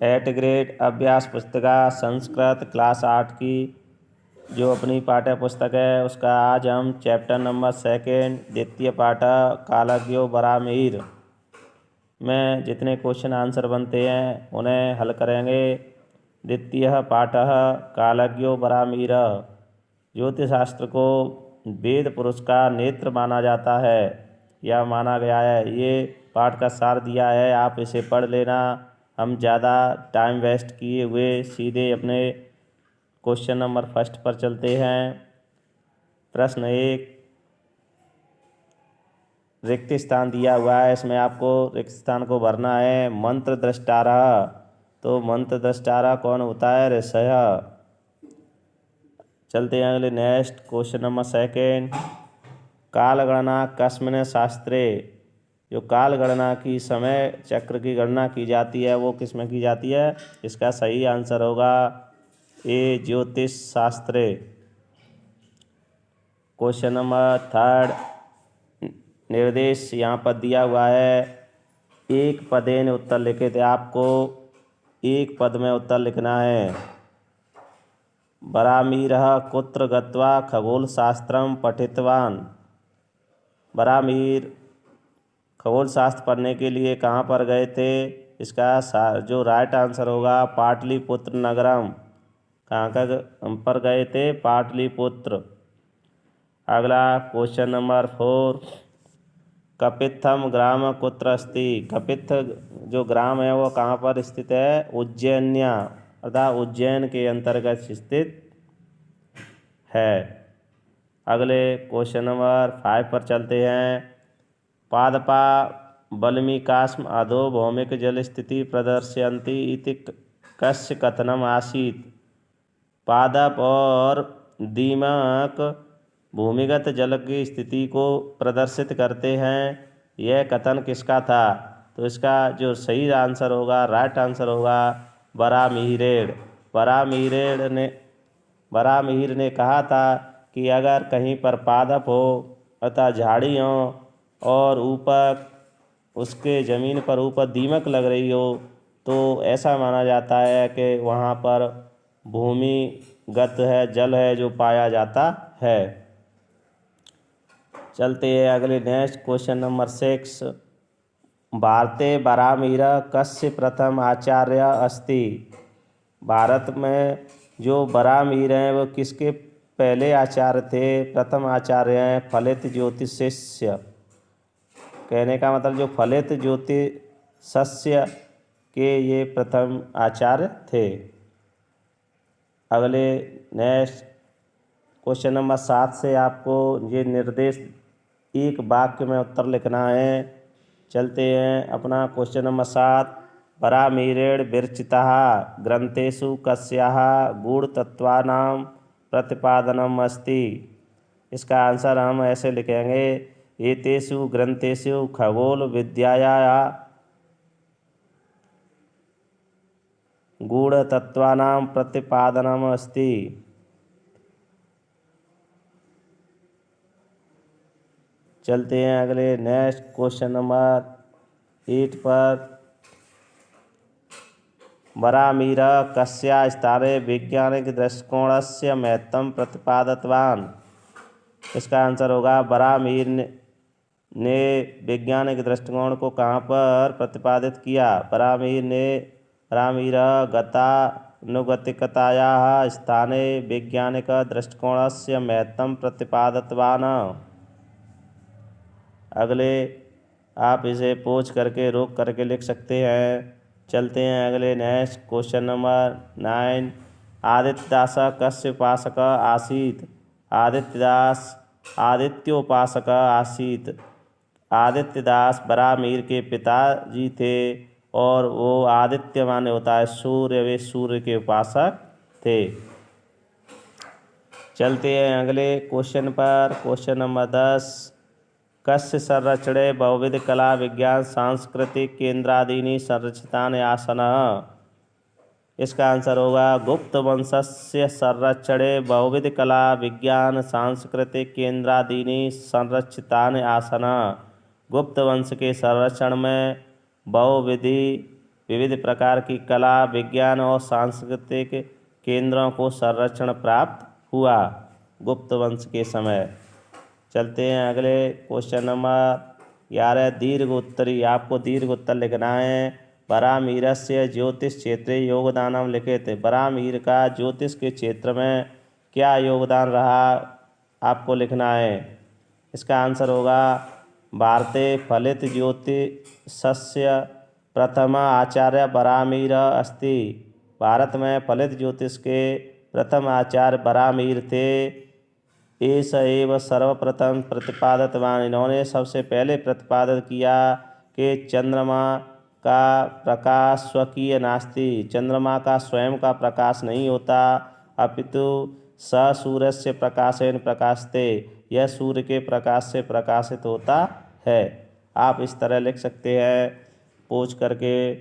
8 grade अभ्यास पुस्तिका Sanskrit class 8 की जो अपनी पाठ्य पुस्तक है उसका आज हम चैप्टर नंबर 2 द्वितीय पाठ कालज्ञो बरामीर में जितने क्वेश्चन आंसर बनते हैं उन्हें हल करेंगे। द्वितीय पाठ कालज्ञो बरामीर। ज्योतिष शास्त्र को वेद पुरुष का नेत्र माना जाता है या माना गया है। ये पाठ का सार दिया है, आप इसे पढ़ लेना। हम ज़्यादा टाइम वेस्ट किए हुए सीधे अपने क्वेश्चन नंबर 1 पर चलते हैं। प्रश्न 1, रिक्त स्थान दिया हुआ है, इसमें आपको रिक्त स्थान को भरना है। मंत्र द्रष्टारा, तो मंत्र द्रष्टारा कौन होता है? ऋषय। चलते हैं अगले नेक्स्ट क्वेश्चन नंबर 2, कालगणना कस्मिन् शास्त्रे। जो काल गणना की समय चक्र की गणना की जाती है वो किस में की जाती है? इसका सही आंसर होगा ए ज्योतिष शास्त्रे। क्वेश्चन नंबर 3, निर्देश यहाँ पर दिया हुआ है। एक पदेन उत्तर लिखे थे, आपको एक पद में उत्तर लिखना है। बरामीरः कुत्र गत्वा खगोल शास्त्रम पठितवान। बरामीर खगोल शास्त्र पढ़ने के लिए कहाँ पर गए थे? इसका जो राइट आंसर होगा पाटलिपुत्र नगरम। कहाँ का पर गए थे? पाटलिपुत्र। अगला क्वेश्चन नंबर 4, कपित्थम ग्राम कुत्र अस्ति। कपित्थ जो ग्राम है वो कहाँ पर स्थित है? उज्जैन्या, अर्थात उज्जैन के अंतर्गत स्थित है। अगले क्वेश्चन नंबर 5 पर चलते हैं। पादपा बल्मीकास्म अधो भौमिक जल स्थिति प्रदर्शयन्ति इति कस्य कथनम आसीत्। पादप और दीमक भूमिगत जल की स्थिति को प्रदर्शित करते हैं, यह कथन किसका था? तो इसका जो सही आंसर होगा, राइट आंसर होगा बरामीरेण। बरामीर ने कहा था कि अगर कहीं पर पादप हो अर्थात झाड़ी हो और ऊपर उसके ज़मीन पर ऊपर दीमक लग रही हो तो ऐसा माना जाता है कि वहाँ पर भूमिगत है, जल है जो पाया जाता है। चलते हैं अगले नेक्स्ट क्वेश्चन नंबर 6, भारते बरामीर कस्य प्रथम आचार्य अस्ति। भारत में जो बरामीर हैं वो किसके पहले आचार्य थे? प्रथम आचार्य हैं फलित ज्योतिषस्य। कहने का मतलब जो फलित ज्योतिषस्य के ये प्रथम आचार्य थे। अगले नेक्स्ट क्वेश्चन नंबर 7 से आपको ये निर्देश एक वाक्य में उत्तर लिखना है। चलते हैं अपना क्वेश्चन नंबर 7, बरामीरेण विरचिताः ग्रंथेषु कस्याः गूढ़तत्त्वानां प्रतिपादनम् अस्ति। इसका आंसर हम ऐसे लिखेंगे, एतेषु ग्रंथेषु खगोल विद्यायाः गूढ़तत्त्वानां प्रतिपादनम् अस्ति। चलते हैं अगले नेक्स्ट क्वेश्चन नंबर 8 पर, बरामीर कस्या स्थाने वैज्ञानिक दृष्टिकोणस्य महत्वं प्रतिपादितवान्। इसका आंसर होगा बरामीर ने वैज्ञानिक दृष्टिकोण को कहाँ पर प्रतिपादित किया? बरामीर गतानुगतिकतायाः स्थाने वैज्ञानिक दृष्टिकोणस्य महत्वं प्रतिपादितवान्। अगले आप इसे पोंछ करके रोक करके लिख सकते हैं। चलते हैं अगले नेक्स्ट क्वेश्चन नंबर 9, आदित्यदास कस्य उपासक आसीत्। आदित्यदास आदित्योपासक आसीत्। आदित्यदास बरामीर के पिताजी थे और वो आदित्य माने होता है सूर्य, वे सूर्य के उपासक थे। चलते हैं अगले क्वेश्चन पर। क्वेश्चन नंबर 10, कस्य संरचणे बहुविध कला विज्ञान सांस्कृतिक केंद्रादीनि संरचितानि आसनः। इसका आंसर होगा गुप्त वंशस्य संरक्षणे बहुविध कला विज्ञान सांस्कृतिक केंद्रादीनि संरक्षितानि आसनः। गुप्त वंश के संरक्षण में बहुविधि विविध प्रकार की कला, विज्ञान और सांस्कृतिक केंद्रों को संरक्षण प्राप्त हुआ गुप्त वंश के समय। चलते हैं अगले क्वेश्चन नंबर 11। दीर्घ उत्तरी, आपको दीर्घ उत्तर लिखना है। बरामीरस्य ज्योतिष क्षेत्रे योगदानम लिखित। बरामीर का ज्योतिष के क्षेत्र में क्या योगदान रहा, आपको लिखना है। इसका आंसर होगा भारते फलित ज्योतिषस्य प्रथम आचार्य बरामीर अस्ति। भारत में फलित ज्योतिष के प्रथम आचार्य बरामीर थे। एस एव सर्वप्रथम प्रतिपादितवान, इन्होंने सबसे पहले प्रतिपादित किया कि चंद्रमा का प्रकाश स्वकीय नास्ति, चंद्रमा का स्वयं का प्रकाश नहीं होता, अपितु स सूर्यस्य प्रकाशेन प्रकाशते, यह सूर्य के प्रकाश से प्रकाशित होता है। आप इस तरह लिख सकते हैं पूछ करके।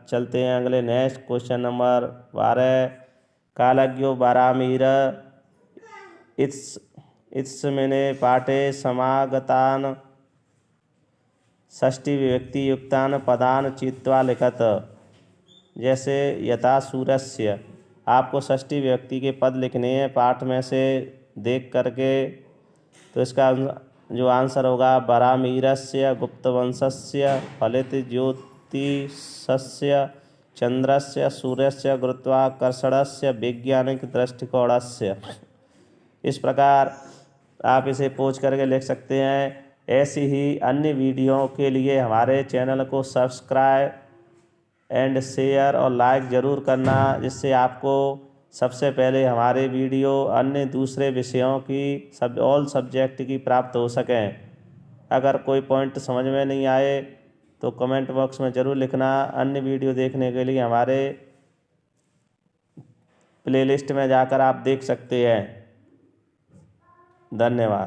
चलते हैं अगले नेक्स्ट क्वेश्चन नंबर 12। कालज्ञो बरामीर इत्समिने पाठे समागतान षष्ठी विभक्ति युक्तान पदान चित्वा लिखत। जैसे यथा सूर्यस्य, आपको षष्ठी विभक्ति के पद लिखने हैं पाठ में से देख करके। तो इसका जो आंसर होगा बरामीरस्य गुप्तवंशस्य फलित ज्योतिषस्य चंद्रस्य सूर्यस्य गुरुत्वाकर्षणस्य वैज्ञानिक दृष्टिकोणस्य। इस प्रकार आप इसे पूछ करके लिख सकते हैं। ऐसी ही अन्य वीडियो के लिए हमारे चैनल को सब्सक्राइब एंड शेयर और लाइक ज़रूर करना, जिससे आपको सबसे पहले हमारे वीडियो अन्य दूसरे विषयों की ऑल सब्जेक्ट की प्राप्त हो सकें। अगर कोई पॉइंट समझ में नहीं आए तो कमेंट बॉक्स में ज़रूर लिखना। अन्य वीडियो देखने के लिए हमारे प्लेलिस्ट में जाकर आप देख सकते हैं। धन्यवाद।